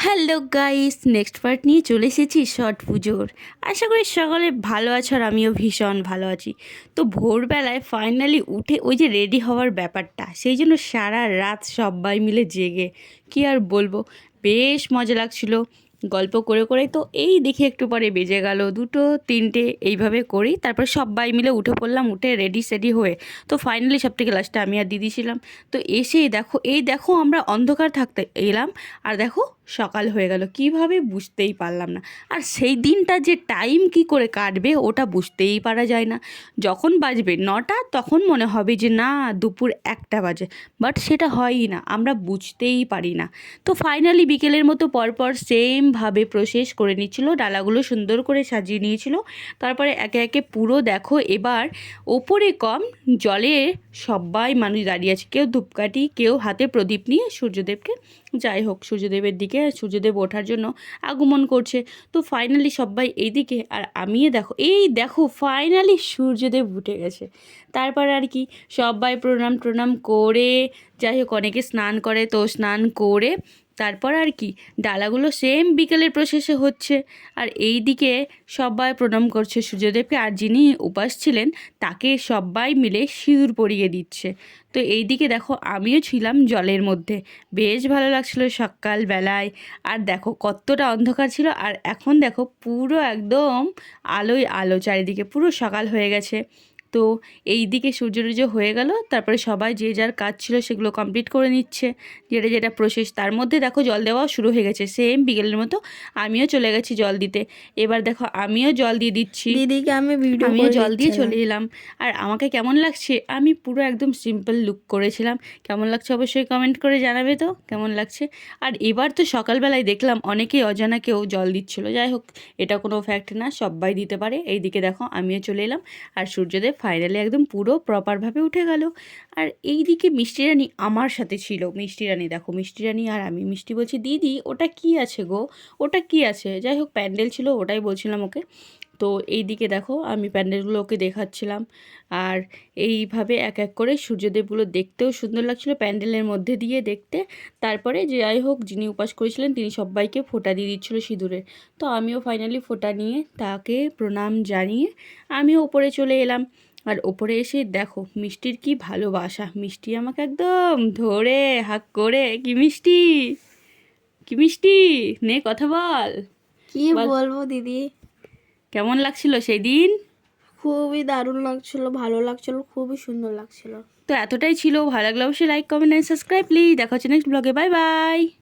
Hello guys, next part নিয়ে চলে এসেছি ছট পুজোর। আশা করি সকলে ভালো আছো আর আমিও ভীষণ ভালো আছি। তো ভোরবেলায় ফাইনালি উঠে ওই যে রেডি হওয়ার ব্যাপারটা, সেই জন্য সারা রাত সবাই মিলে জেগে কি আর বলবো, বেশ মজা লাগছিল গল্প করে করে। তো এই দেখি একটু পরে বেজে গেল 2টো 3টে, এইভাবে করেই তারপর সবাই মিলে উঠে পড়লাম, উঠে রেডি সেডি হয়ে। তো ফাইনালি সব থেকে লাস্টে আমি আর দিদি ছিলাম। তো এসে দেখো, এই দেখো আমরা অন্ধকার থাকতে এলাম আর দেখো সকাল হয়ে গেল, কিভাবে বুঝতেই পারলাম না। আর সেই দিনটা যে টাইম কি করে কাটবে ওটা বুঝতেই পারা যায় না। যখন বাজবে 9টা তখন মনে হবে যে না দুপুর 1টা বাজে, বাট সেটা হয়ই না, আমরা বুঝতেই পারি না। তো ফাইনালি বিকেলের মতো পরপর সেমভাবে প্রসেস করে নিচ্ছিল, ডালাগুলো সুন্দর করে সাজিয়ে নিয়েছিল। তারপরে একে একে পুরো দেখো এবার ওপরে কম জলে সবাই মানুষ দাঁড়িয়ে আছে, কেউ ধূপকাঠি, কেউ হাতে প্রদীপ নিয়ে সূর্যদেবকে, যাই হোক সূর্যদেবের দিকে, সূর্যদেব ওঠার জন্য আগমন করছে। তো ফাইনালি সবাই এইদিকে আর আমিও দেখো, এই দেখো ফাইনালি সূর্যদেব উঠে গেছে। তারপর আর কি সবাই প্রণাম প্রণাম করে, যাই হোক অনেকে স্নান করে, তো স্নান করে তারপর আর কি ডালাগুলো সেম বিকেলের প্রসেসে হচ্ছে। আর এই দিকে সবাই প্রণাম করছে সূর্যদেবকে, আর যিনি উপাস ছিলেন তাকে সবাই মিলে সিঁদুর পরিয়ে দিচ্ছে। তো এই দিকে দেখো আমিও ছিলাম জলের মধ্যে, বেশ ভালো লাগছিল সকালবেলায়। আর দেখো কতটা অন্ধকার ছিল, আর এখন দেখো পুরো একদম আলোয় আলো, চারিদিকে পুরো সকাল হয়ে গেছে। তো এই দিকে সূর্য হয়ে গেল, তারপরে সবাই যে যার কাজ ছিল সেগুলো কমপ্লিট করে নিচ্ছে, যেটা যেটা প্রসেস। তার মধ্যে দেখো জল দেওয়াও শুরু হয়ে গেছে সেম বিকেলের মতো। আমিও চলে গেছি জল দিতে। এবার দেখো আমিও জল দিয়ে দিচ্ছি, দিদিকে আমিও জল দিয়ে চলে এলাম। আর আমাকে কেমন লাগছে, আমি পুরো একদম সিম্পল লুক করেছিলাম। কেমন লাগছে অবশ্যই কমেন্ট করে জানাবে তো কেমন লাগছে। আর এবার তো সকালবেলায় দেখলাম অনেকেই অজানা কেউ জল দিচ্ছিল, যাই হোক এটা কোনো ফ্যাক্ট না, সবাই দিতে পারে। এই দিকে দেখো আমিও চলে এলাম, আর সূর্যদেব ফাইনালি একদম পুরো প্রপারভাবে উঠে গেল। আর এই দিকে মিষ্টি রানী আমার সাথে ছিল, মিষ্টি রানী দেখো, মিষ্টি রানী আর আমি। মিষ্টি বলছি দিদি ওটা কি আছে গো, ওটা কি আছে, যাই হোক প্যান্ডেল ছিল ওটাই বলছিলাম ওকে। তো এই দিকে দেখো আমি প্যান্ডেলগুলো ওকে দেখাচ্ছিলাম। আর এইভাবে এক এক করে সূর্যদেবগুলো দেখতেও সুন্দর লাগছিল প্যান্ডেলের মধ্যে দিয়ে দেখতে। তারপরে যাই হোক যিনি উপাস করেছিলেন তিনি সবাইকে ফোঁটা দিয়ে দিচ্ছিলো সিঁদুরে। তো আমিও ফাইনালি ফোঁটা নিয়ে তাকে প্রণাম জানিয়ে আমিও ওপরে চলে এলাম। আর ওপরে এসে দেখো মিষ্টির কি ভালোবাসা, মিষ্টি আমাকে একদম ধরে হাক করে, কি মিষ্টি, কি মিষ্টি, নে কথা বল। কি বলবো দিদি, কেমন লাগছিল সেই দিন? খুবই দারুণ লাগছিল, ভালো লাগছিল, খুবই সুন্দর লাগছিল। তো এতটাই ছিল, ভালো লাগলে অবশ্যই like comment and subscribe please. দেখা হচ্ছে নেক্সট ব্লগে, বাই বাই।